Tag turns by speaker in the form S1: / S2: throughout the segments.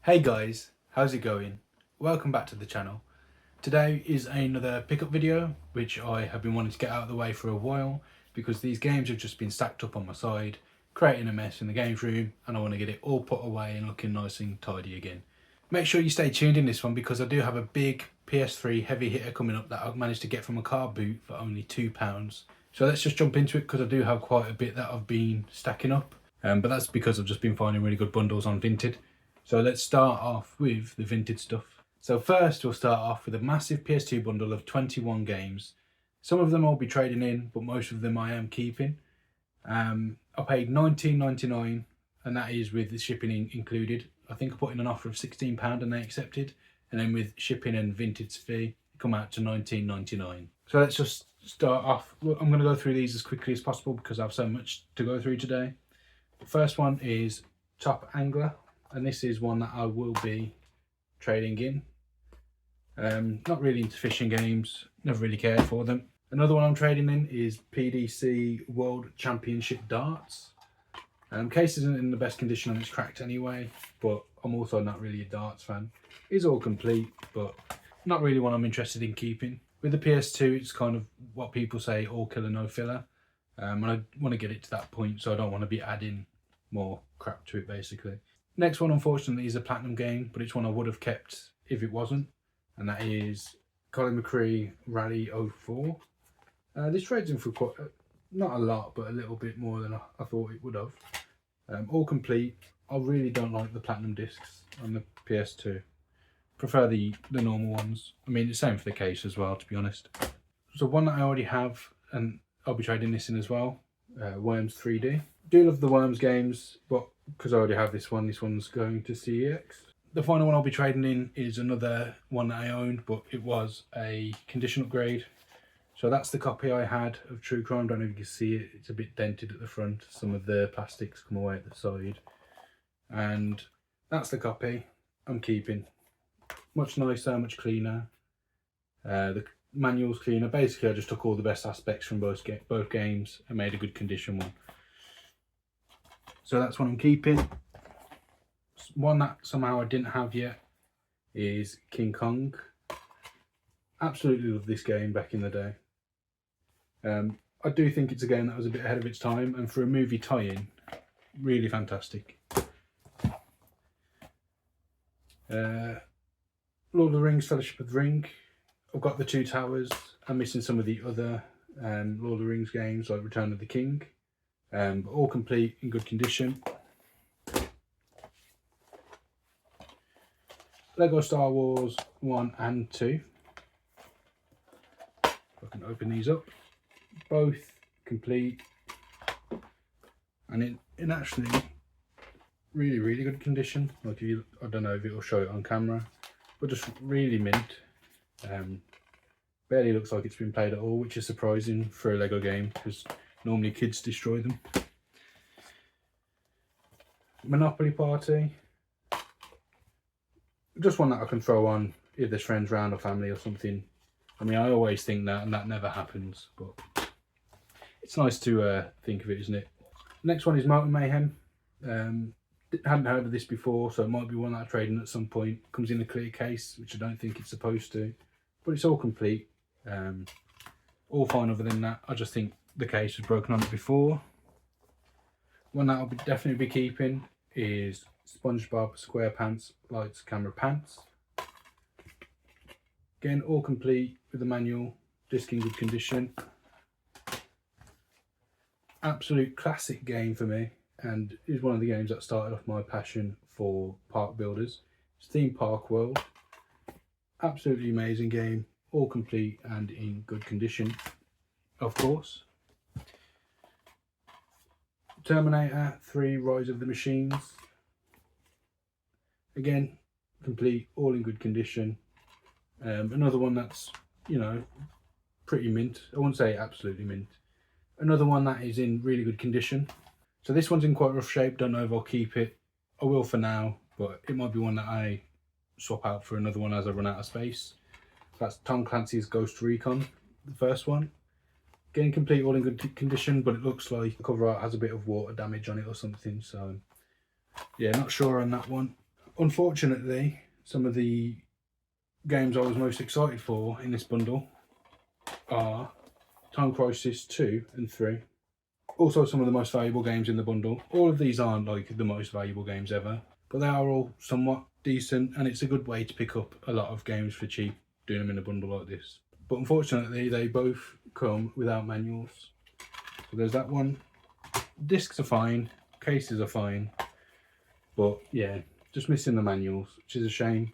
S1: Hey guys, how's it going? Welcome back to the channel. Today is another pickup video which I have been wanting to get out of the way for a while because these games have just been stacked up on my side, creating a mess in the games room, and I want to get it all put away and looking nice and tidy again. Make sure you stay tuned in this one because I do have a big PS3 heavy hitter coming up that I've managed to get from a Carboot for only £2. So let's just jump into it because I do have quite a bit that I've been stacking up, but that's because I've just been finding really good bundles on Vinted. So let's start off with the Vinted stuff. So first we'll start off with a massive PS2 bundle of 21 games. Some of them I'll be trading in, but most of them I am keeping. I paid £19.99 and that is with the shipping included. I think I put in an offer of £16 and they accepted. And then with shipping and Vinted's fee, it come out to £19.99. So let's just start off. I'm going to go through these as quickly as possible because I have so much to go through today. The first one is Top Angler. And this is one that I will be trading in. Not really into fishing games, never really cared for them. Another one I'm trading in is PDC World Championship Darts. Case isn't in the best condition and it's cracked anyway, but I'm also not really a darts fan. It's all complete, but not really one I'm interested in keeping. With the PS2, it's kind of what people say, all killer, no filler. And I want to get it to that point, so I don't want to be adding more crap to it basically. Next one, unfortunately, is a platinum game, but it's one I would have kept if it wasn't, and that is Colin McRae Rally 04. This trades in for quite, not a lot, but a little bit more than I thought it would have. All complete. I really don't like the platinum discs on the PS2. Prefer the normal ones. I mean, it's the same for the case as well, to be honest. So one that I already have, and I'll be trading this in as well, Worms 3D. Do love the Worms games, but because I already have this one's going to CEX. The final one I'll be trading in is another one that I owned, but it was a condition upgrade. So that's the copy I had of True Crime. Don't know if you can see it, it's a bit dented at the front. Some of the plastics come away at the side. And that's the copy I'm keeping. Much nicer, much cleaner. The manual's cleaner. Basically I just took all the best aspects from both games and made a good condition one. So that's what I'm keeping. One that somehow I didn't have yet is King Kong. Absolutely love this game back in the day. I do think it's a game that was a bit ahead of its time, and for a movie tie-in, really fantastic. Lord of the Rings, Fellowship of the Ring. I've got the Two Towers. I'm missing some of the other Lord of the Rings games like Return of the King. But all complete, in good condition. Lego Star Wars 1 and 2. If I can open these up. Both complete. And in actually really, really good condition. Like I don't know if it'll show it on camera, but just really mint. Barely looks like it's been played at all, which is surprising for a Lego game because normally kids destroy them. Monopoly Party. Just one that I can throw on if there's friends around or family or something. I mean, I always think that, and that never happens, but it's nice to think of it, isn't it? Next one is Motor Mayhem. Hadn't heard of this before, so it might be one that I trade in at some point. Comes in a clear case, which I don't think it's supposed to, but it's all complete. All fine other than that. I just think the case was broken on it before. One that I'll definitely be keeping is SpongeBob SquarePants Lights Camera Pants. Again, all complete with the manual, disc in good condition. Absolute classic game for me, and is one of the games that started off my passion for park builders. It's Theme Park World. Absolutely amazing game, all complete and in good condition, of course. Terminator 3 Rise of the Machines. Again, complete, all in good condition. Another one that's, you know, pretty mint. I wouldn't say absolutely mint. Another one that is in really good condition. So this one's in quite rough shape. Don't know if I'll keep it. I will for now, but it might be one that I swap out for another one as I run out of space. That's Tom Clancy's Ghost Recon, the first one. Again, complete, all in good condition, but it looks like the cover art has a bit of water damage on it or something, so yeah, not sure on that one. Unfortunately, some of the games I was most excited for in this bundle are Time Crisis 2 and 3. Also some of the most valuable games in the bundle. All of these aren't like the most valuable games ever, but they are all somewhat decent, and it's a good way to pick up a lot of games for cheap, doing them in a bundle like this. But unfortunately, they both come without manuals. So there's that one. Discs are fine, cases are fine, but yeah, just missing the manuals, which is a shame.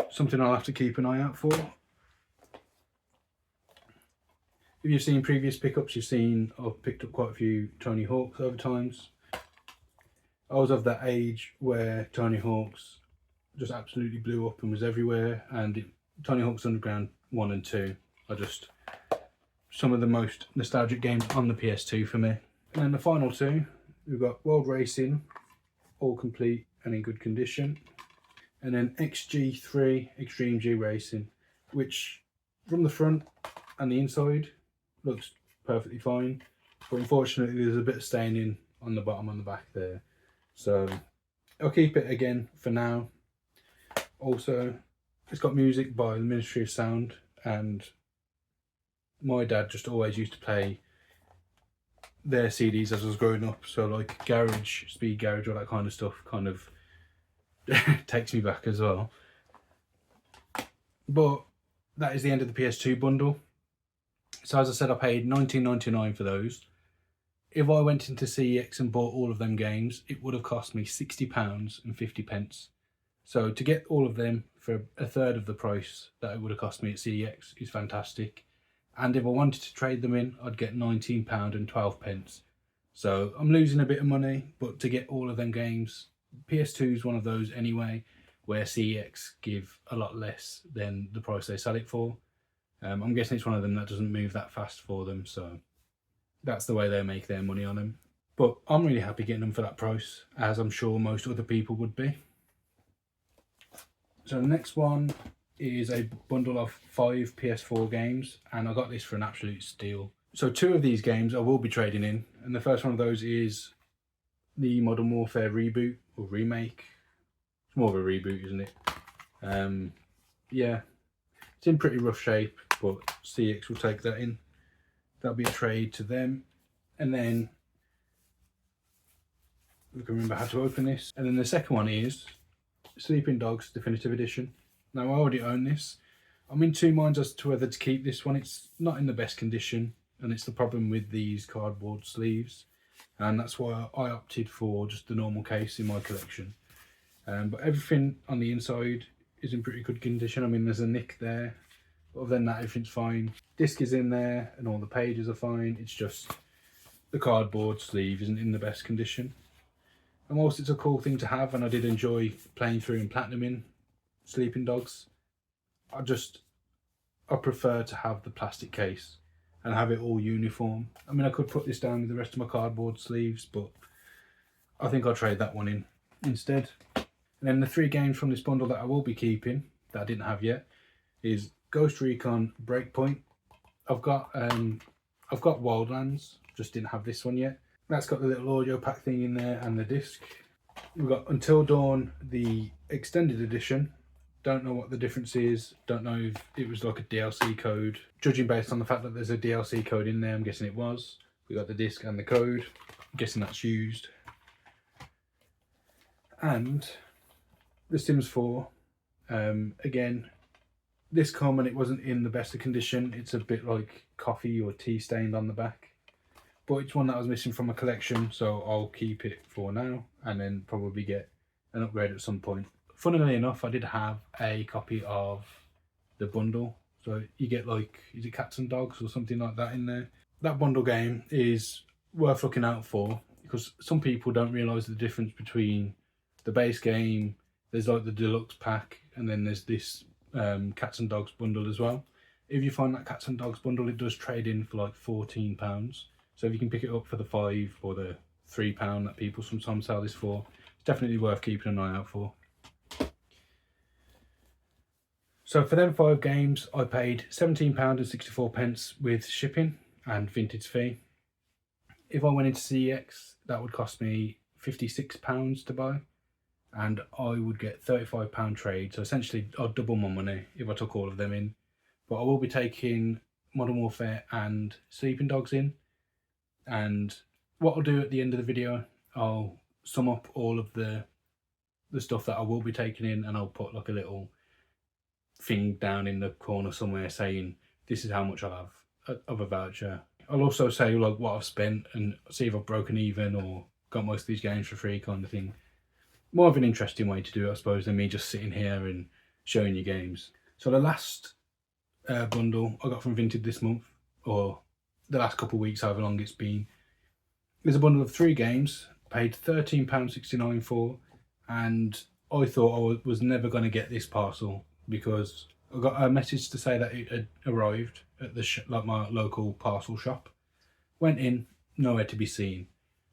S1: Something I'll have to keep an eye out for. If you've seen previous pickups, you've seen I've picked up quite a few Tony Hawks over times. I was of that age where Tony Hawk's just absolutely blew up and was everywhere, and Tony Hawk's Underground 1 and 2 are just some of the most nostalgic games on the PS2 for me. And then the final two, we've got World Racing, all complete and in good condition, and then XG3 Extreme G Racing, which from the front and the inside looks perfectly fine, but unfortunately there's a bit of staining on the bottom on the back there, so I'll keep it again for now. Also, it's got music by the Ministry of Sound, and my dad just always used to play their CDs as I was growing up, so like Garage, Speed Garage, all that kind of stuff kind of takes me back as well. But that is the end of the PS2 bundle. So as I said, I paid $19.99 for those. If I went into CEX and bought all of them games, it would have cost me £60.50. So to get all of them for a third of the price that it would have cost me at CEX is fantastic. And if I wanted to trade them in, I'd get £19.12. So I'm losing a bit of money, but to get all of them games, PS2 is one of those anyway, where CEX give a lot less than the price they sell it for. I'm guessing it's one of them that doesn't move that fast for them, so that's the way they make their money on them. But I'm really happy getting them for that price, as I'm sure most other people would be. So the next one is a bundle of 5 PS4 games, and I got this for an absolute steal. So 2 of these games I will be trading in, and the first one of those is the Modern Warfare reboot or remake. It's more of a reboot, isn't it? Yeah, it's in pretty rough shape, but CX will take that in. That'll be a trade to them. And then we can remember how to open this. And then the second one is Sleeping Dogs Definitive Edition. Now I already own this. I'm in two minds as to whether to keep this one. It's not in the best condition, and it's the problem with these cardboard sleeves, and that's why I opted for just the normal case in my collection. But everything on the inside is in pretty good condition. I mean, there's a nick there, but other than that, everything's fine. Disc is in there and all the pages are fine. It's just the cardboard sleeve isn't in the best condition. And whilst it's a cool thing to have, and I did enjoy playing through and platinuming Sleeping Dogs, I prefer to have the plastic case and have it all uniform. I mean, I could put this down with the rest of my cardboard sleeves, but I think I'll trade that one in instead. And then the 3 games from this bundle that I will be keeping, that I didn't have yet, is Ghost Recon Breakpoint. I've got Wildlands, just didn't have this one yet. That's got the little audio pack thing in there and the disc. We've got Until Dawn, the extended edition. Don't know what the difference is. Don't know if it was like a DLC code. Judging based on the fact that there's a DLC code in there, I'm guessing it was. We got the disc and the code. I'm guessing that's used. And The Sims 4. Again, this come and it wasn't in the best of condition. It's a bit like coffee or tea stained on the back. But it's one that I was missing from my collection, so I'll keep it for now and then probably get an upgrade at some point. Funnily enough, I did have a copy of the bundle, so you get like, is it Cats and Dogs or something like that in there? That bundle game is worth looking out for, because some people don't realise the difference between the base game, there's like the deluxe pack, and then there's this Cats and Dogs bundle as well. If you find that Cats and Dogs bundle, it does trade in for like £14. So if you can pick it up for the £5 or the £3 that people sometimes sell this for, it's definitely worth keeping an eye out for. So for them 5 games, I paid £17.64 with shipping and vintage fee. If I went into CEX, that would cost me £56 to buy. and I would get £35 trade. So essentially I'd double my money if I took all of them in. But I will be taking Modern Warfare and Sleeping Dogs in. And what I'll do at the end of the video, I'll sum up all of the stuff that I will be taking in, and I'll put like a little thing down in the corner somewhere saying this is how much I'll have of a voucher. I'll also say like what I've spent and see if I've broken even or got most of these games for free, kind of thing. More of an interesting way to do it, I suppose, than me just sitting here and showing you games. So the last bundle I got from Vinted this month, or the last couple of weeks, however long it's been, is a bundle of 3 games, paid £13.69 for, and I thought I was never going to get this parcel because I got a message to say that it had arrived at the like my local parcel shop. Went in, nowhere to be seen.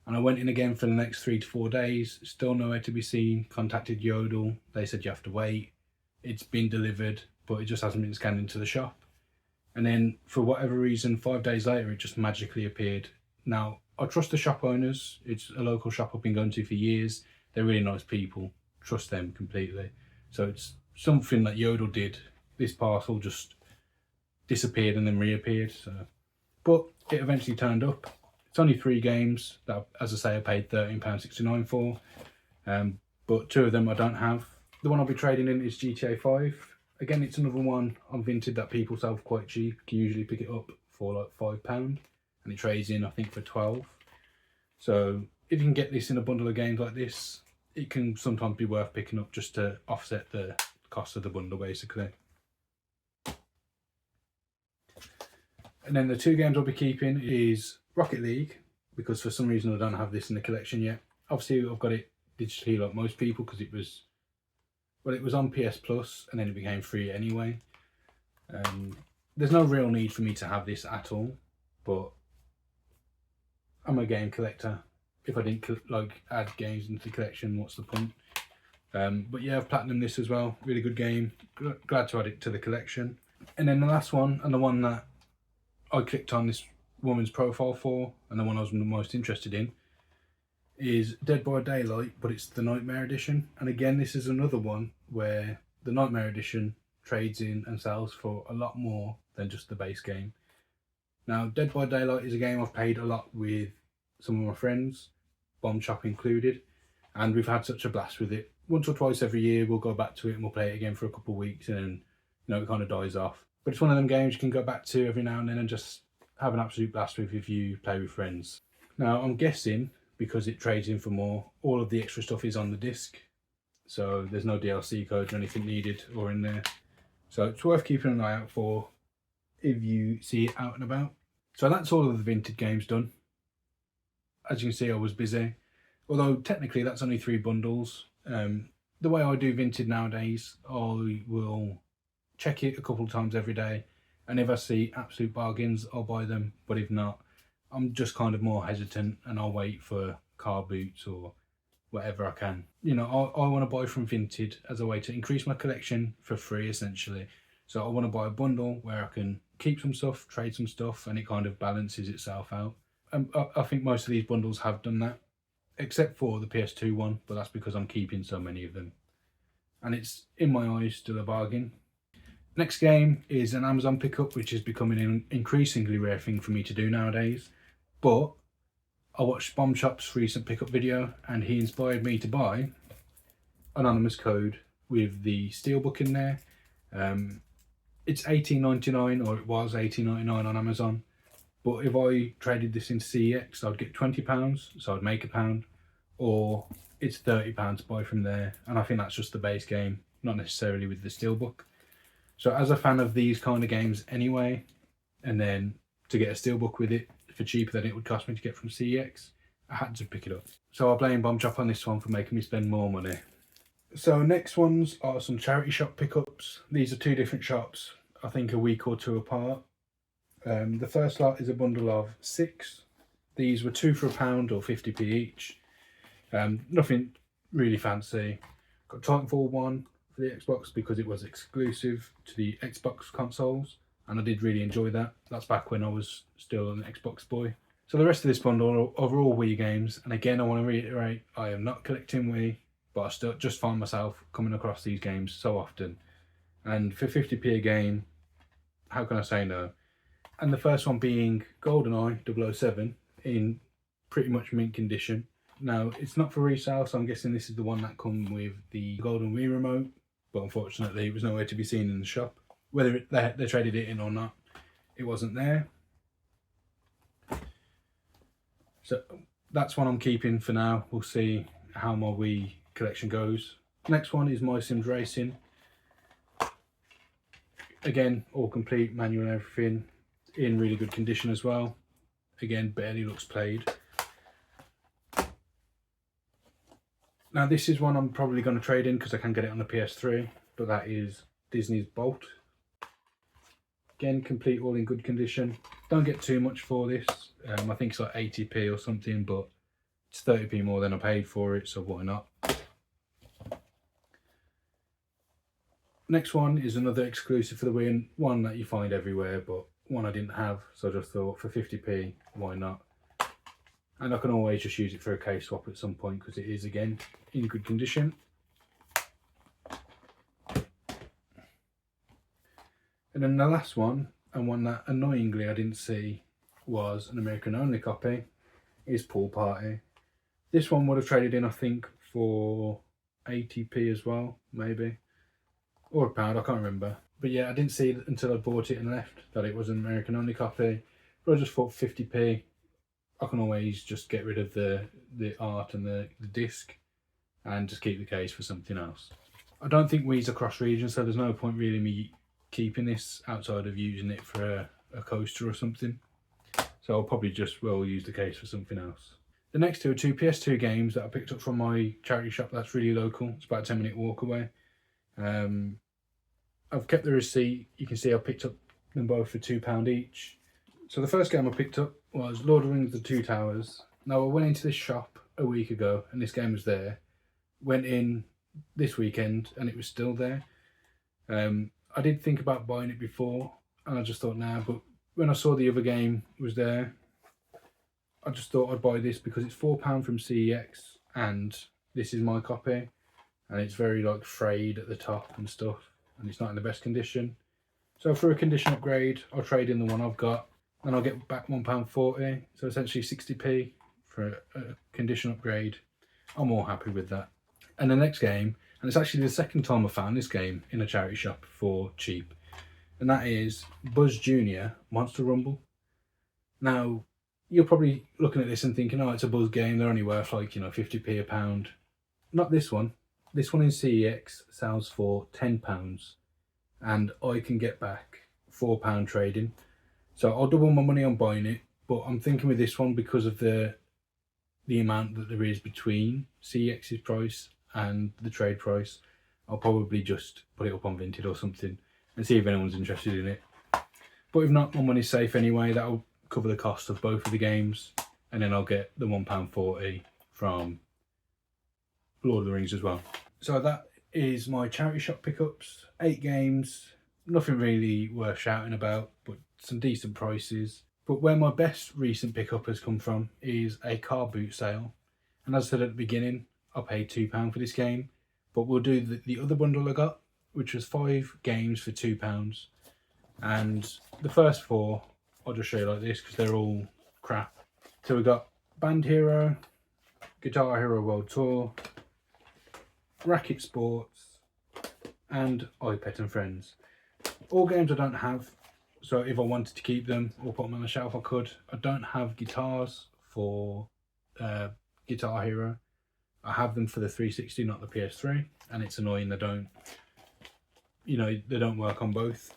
S1: And I went in again for the next 3 to 4 days, still nowhere to be seen. Contacted Yodel, they said you have to wait. It's been delivered, but it just hasn't been scanned into the shop. And then for whatever reason, 5 days later, it just magically appeared. Now, I trust the shop owners. It's a local shop I've been going to for years. They're really nice people. Trust them completely. So it's something that Yodel did. This parcel just disappeared and then reappeared. So, but it eventually turned up. It's only 3 games that, as I say, I paid £13.69 for. But 2 of them I don't have. The one I'll be trading in is GTA 5. Again, it's another one on Vinted that people sell for quite cheap. You can usually pick it up for like £5, and it trades in, I think, for 12. So if you can get this in a bundle of games like this, it can sometimes be worth picking up just to offset the cost of the bundle, basically. And then the 2 games I'll be keeping is Rocket League, because for some reason I don't have this in the collection yet. Obviously I've got it digitally like most people because it was on PS Plus and then it became free anyway. There's no real need for me to have this at all, but I'm a game collector. If I didn't like add games into the collection, what's the point? But yeah, I've platinumed this as well. Really good game. Glad to add it to the collection. And then the last one, and the one that I clicked on this woman's profile for, and the one I was most interested in, is Dead by Daylight, but it's the Nightmare Edition. And again, this is another one where the Nightmare Edition trades in and sells for a lot more than just the base game. Now, Dead by Daylight is a game I've played a lot with some of my friends, Bomb Shop included, and we've had such a blast with it. Once or twice every year we'll go back to it and we'll play it again for a couple of weeks, and then, you know, it kind of dies off. But it's one of them games you can go back to every now and then and just have an absolute blast with if you play with friends. Now, I'm guessing, because it trades in for more, all of the extra stuff is on the disc, so there's no DLC codes or anything needed or in there. So it's worth keeping an eye out for if you see it out and about. So that's all of the Vinted games done. As you can see, I was busy, although technically that's only 3 bundles. The way I do Vinted nowadays, I will check it a couple of times every day, and if I see absolute bargains, I'll buy them. But if not, I'm just kind of more hesitant, and I'll wait for Carboot or whatever I can. You know, I want to buy from Vinted as a way to increase my collection for free, essentially. So I want to buy a bundle where I can keep some stuff, trade some stuff, and it kind of balances itself out. And I think most of these bundles have done that, except for the PS2 one, but that's because I'm keeping so many of them. And it's, in my eyes, still a bargain. Next game is an Amazon pickup, which is becoming an increasingly rare thing for me to do nowadays. But I watched Bomb Shop's recent pickup video, and he inspired me to buy Anonymous Code with the steelbook in there. It's $18.99, or it was $18.99 on Amazon. But if I traded this into CEX, I'd get £20, so I'd make £1, or it's £30 to buy from there. And I think that's just the base game, not necessarily with the steelbook. So as a fan of these kind of games anyway, and then to get a steelbook with it for cheaper than it would cost me to get from CEX, I had to pick it up. So I'll blame Bomb Shop on this one for making me spend more money. So next ones are some charity shop pickups. These are 2 different shops, I think a week or 2 apart. The first lot is a bundle of 6. These were 2 for £1 or 50p each. Nothing really fancy. Got Titanfall 1 for the Xbox because it was exclusive to the Xbox consoles, and I did really enjoy that. That's back when I was still an Xbox boy. So the rest of this bundle are all Wii games, and again I want to reiterate, I am not collecting Wii, but I still just find myself coming across these games so often. And for 50p a game, how can I say no? And the first one being GoldenEye 007 in pretty much mint condition. Now, it's not for resale, so I'm guessing this is the one that come with the Golden Wii remote, but unfortunately it was nowhere to be seen in the shop. Whether they traded it in or not, it wasn't there. So that's one I'm keeping for now. We'll see how my Wii collection goes. Next one is My Sims Racing. Again, all complete, manual and everything, in really good condition as well. Again, barely looks played. Now this is one I'm probably going to trade in because I can get it on the PS3, but that is Disney's Bolt. Again, complete, all in good condition. Don't get too much for this. I think it's like 80p or something, but it's 30p more than I paid for it, so why not? Next one is another exclusive for the Wii, and one that you find everywhere, but one I didn't have, so I just thought for 50p, why not? And I can always just use it for a case swap at some point because it is, again, in good condition. And then the last one, and one that annoyingly I didn't see, was an American only copy, is Pool Party. This one would have traded in, I think, for 80p as well, maybe. Or a pound, I can't remember. But yeah, I didn't see it until I bought it and left that it was an American only copy. But I just thought 50p, I can always just get rid of the art and the disc and just keep the case for something else. I don't think Wii's across region, so there's no point really me keeping this outside of using it for a coaster or something. So I'll probably just use the case for something else. The next two are two PS2 games that I picked up from my charity shop that's really local. It's about a 10-minute walk away. I've kept the receipt. You can see I picked up them both for £2 each. So the first game I picked up was Lord of the Rings: The Two Towers. Now I went into this shop a week ago and this game was there. Went in this weekend and it was still there. I did think about buying it before and I just thought nah, but when I saw the other game was there, I just thought I'd buy this because it's £4 from CEX and this is my copy and it's very like frayed at the top and stuff and it's not in the best condition. So for a condition upgrade, I'll trade in the one I've got and I'll get back £1.40, so essentially 60p for a condition upgrade. I'm all happy with that. And the next game, and it's actually the second time I found this game in a charity shop for cheap, and that is Buzz Jr. Monster Rumble. Now, you're probably looking at this and thinking, oh, it's a Buzz game, they're only worth like, 50p a pound. Not this one. This one in CEX sells for £10, and I can get back £4 trading. So I'll double my money on buying it, but I'm thinking with this one, because of the amount that there is between CEX's price and the trade price, I'll probably just put it up on Vinted or something and see if anyone's interested in it. But if not, my money's safe anyway. That'll cover the cost of both of the games, and then I'll get the £1.40 from Lord of the Rings as well. So that is my charity shop pickups. 8 games, nothing really worth shouting about, but some decent prices. But where my best recent pickup has come from is a Carboot sale. And as I said at the beginning, I paid £2 for this game, but we'll do the other bundle I got, which was 5 games for £2. And the first 4, I'll just show you like this because they're all crap. So we got Band Hero, Guitar Hero World Tour, Racket Sports, and iPet and Friends. All games I don't have, so if I wanted to keep them or put them on the shelf I could. I don't have guitars for Guitar Hero. I have them for the 360, not the PS3, and it's annoying they don't work on both.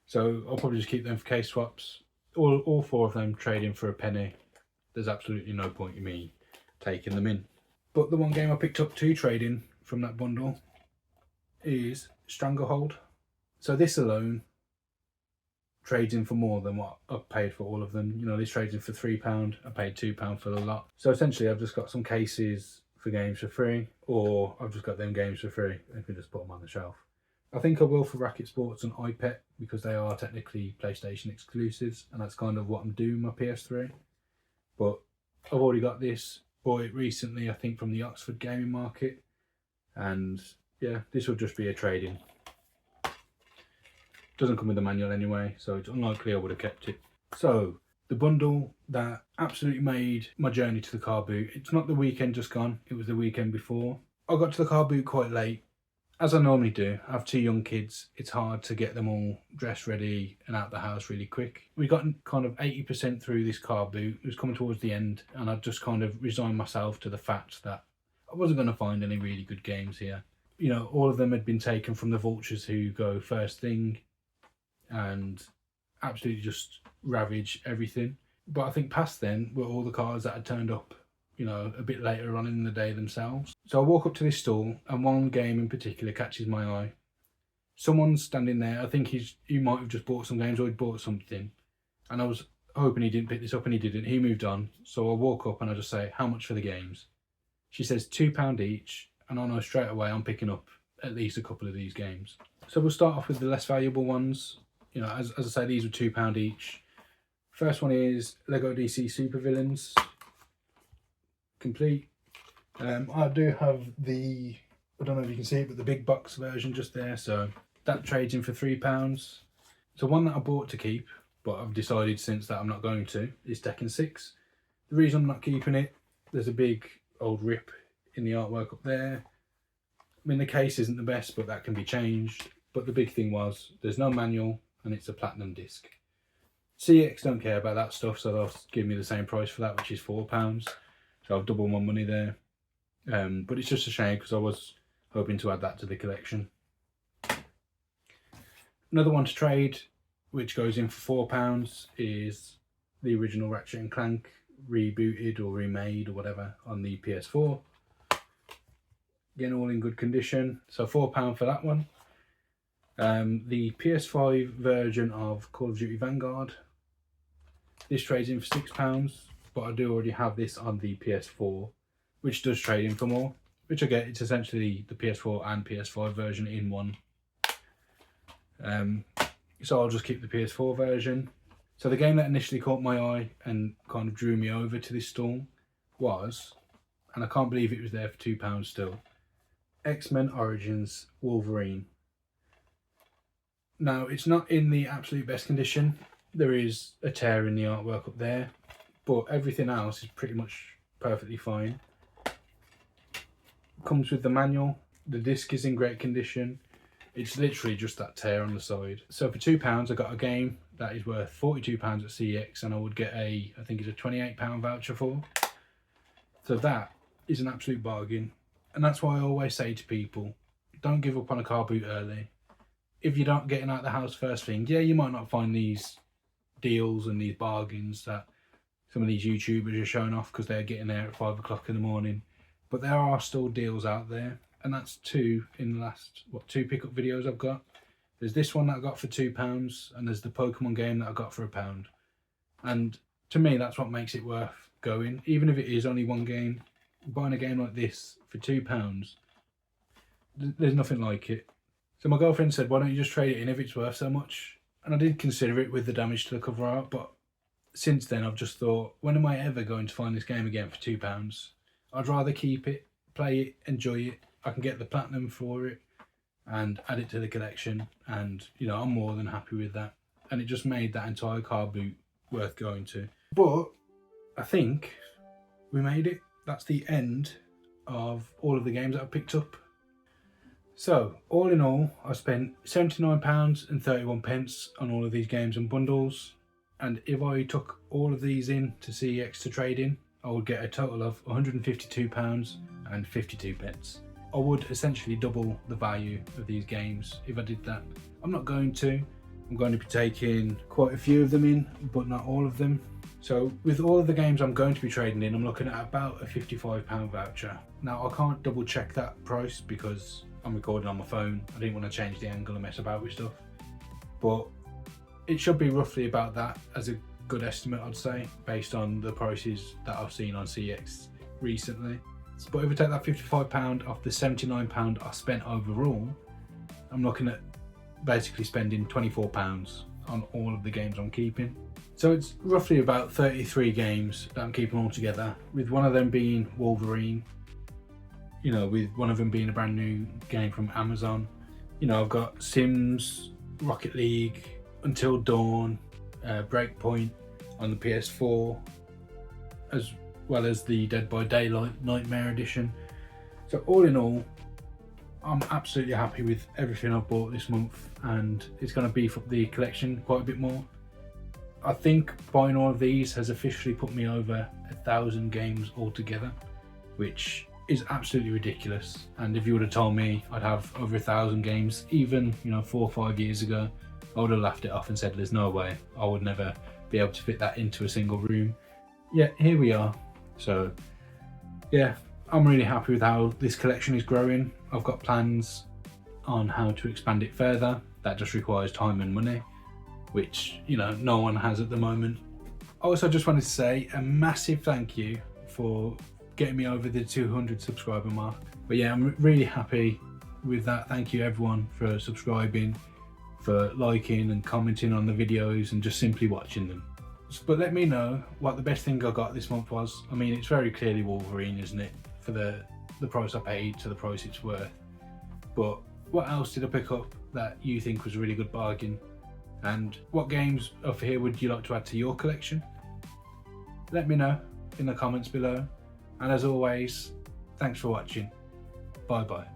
S1: So I'll probably just keep them for case swaps. All 4 of them trading for a penny. There's absolutely no point in me taking them in. But the one game I picked up to trade in from that bundle is Stranglehold. So this alone trades in for more than what I've paid for all of them. This trades in for £3. I paid £2 for the lot. So essentially I've just got some cases for games for free, or I've just got them games for free and can just put them on the shelf. I think I will for Racket Sports and iPet because they are technically PlayStation exclusives, and that's kind of what I'm doing with my PS3. But I've already got this, Bought it recently, I think, from the Oxford Gaming Market. And yeah, this will just be a trade-in. Doesn't come with a manual anyway, so it's unlikely I would have kept it. So, the bundle that absolutely made my journey to the car boot, it's not the weekend just gone, it was the weekend before. I got to the car boot quite late, as I normally do. I have 2 young kids, it's hard to get them all dressed ready and out the house really quick. We got kind of 80% through this car boot, it was coming towards the end, and I just kind of resigned myself to the fact that I wasn't going to find any really good games here. You know, all of them had been taken from the vultures who go first thing and absolutely just ravage everything. But I think past then were all the cars that had turned up, you know, a bit later on in the day themselves. So I walk up to this stall and one game in particular catches my eye. Someone's standing there, I think he might have just bought some games or he'd bought something. And I was hoping he didn't pick this up and he didn't. He moved on. So I walk up and I just say, how much for the games? She says £2 each, and I know straight away I'm picking up at least a couple of these games. So we'll start off with the less valuable ones. You know, as I say, these were £2 each. First one is Lego DC Supervillains, complete. I do have the, I don't know if you can see it, but the big box version just there. So that trades in for £3. So one that I bought to keep, but I've decided since that I'm not going to, is Tekken 6. The reason I'm not keeping it, there's a big old rip in the artwork up there. I mean, the case isn't the best, but that can be changed. But the big thing was there's no manual and it's a platinum disc. CX don't care about that stuff, so they'll give me the same price for that, which is £4. So I've doubled my money there. But it's just a shame because I was hoping to add that to the collection. Another one to trade, which goes in for £4, is the original Ratchet and Clank rebooted or remade or whatever on the PS4. Again, all in good condition, so £4 for that one. The PS5 version of Call of Duty Vanguard, this trades in for £6, but I do already have this on the PS4, which does trade in for more, which I get. It's essentially the PS4 and PS5 version in one. So I'll just keep the PS4 version. So the game that initially caught my eye and kind of drew me over to this stall was, and I can't believe it was there for £2 still, X-Men Origins Wolverine. Now, it's not in the absolute best condition. There is a tear in the artwork up there, but everything else is pretty much perfectly fine. Comes with the manual. The disc is in great condition. It's literally just that tear on the side. So for £2, I got a game that is worth £42 at CX, and I would get I think it's a £28 voucher for. So that is an absolute bargain. And that's why I always say to people, don't give up on a car boot early. If you're not getting out of the house first thing, yeah, you might not find these deals and these bargains that some of these YouTubers are showing off because they're getting there at 5 o'clock in the morning. But there are still deals out there. And that's 2 in the last, 2 pickup videos I've got. There's this one that I got for £2, and there's the Pokemon game that I got for £1. And to me, that's what makes it worth going. Even if it is only one game, buying a game like this for £2, there's nothing like it. So my girlfriend said, why don't you just trade it in if it's worth so much? And I did consider it with the damage to the cover art, but since then I've just thought, when am I ever going to find this game again for £2? I'd rather keep it, play it, enjoy it. I can get the platinum for it and add it to the collection, and you know, I'm more than happy with that. And it just made that entire car boot worth going to. But I think we made it. That's the end of all of the games that I picked up. So all in all, I spent £79.31 on all of these games and bundles, and if I took all of these in to CEX to trade in, I would get a total of £152.52. I would essentially double the value of these games if I did that. I'm not going to. I'm going to be taking quite a few of them in, but not all of them. So with all of the games I'm going to be trading in, I'm looking at about a £55 voucher. Now I can't double check that price because I'm recording on my phone. I didn't want to change the angle and mess about with stuff. But it should be roughly about that as a good estimate, I'd say, based on the prices that I've seen on CX recently. But if I take that £55 off the £79 I spent overall, I'm looking at basically spending £24 on all of the games I'm keeping. So it's roughly about 33 games that I'm keeping all together, with one of them being Wolverine, you know, with one of them being a brand new game from Amazon. You know, I've got Sims, Rocket League, Until Dawn, Breakpoint on the PS4, as well as the Dead by Daylight Nightmare Edition. So all in all, I'm absolutely happy with everything I've bought this month, and it's going to beef up the collection quite a bit more. I think buying all of these has officially put me over 1,000 games altogether, which is absolutely ridiculous. And if you would have told me I'd have over 1,000 games even, you know, 4 or 5 years ago, I would have laughed it off and said there's no way, I would never be able to fit that into a single room. Yet here we are. So yeah, I'm really happy with how this collection is growing. I've got plans on how to expand it further. That just requires time and money, which, you know, no one has at the moment. Also, just wanted to say a massive thank you for getting me over the 200 subscriber mark. But yeah, I'm really happy with that. Thank you everyone for subscribing, for liking and commenting on the videos, and just simply watching them. But let me know what the best thing I got this month was. I mean, it's very clearly Wolverine, isn't it? For the price I paid to the price it's worth. But what else did I pick up that you think was a really good bargain? And what games of here would you like to add to your collection? Let me know in the comments below. And as always, thanks for watching. Bye bye.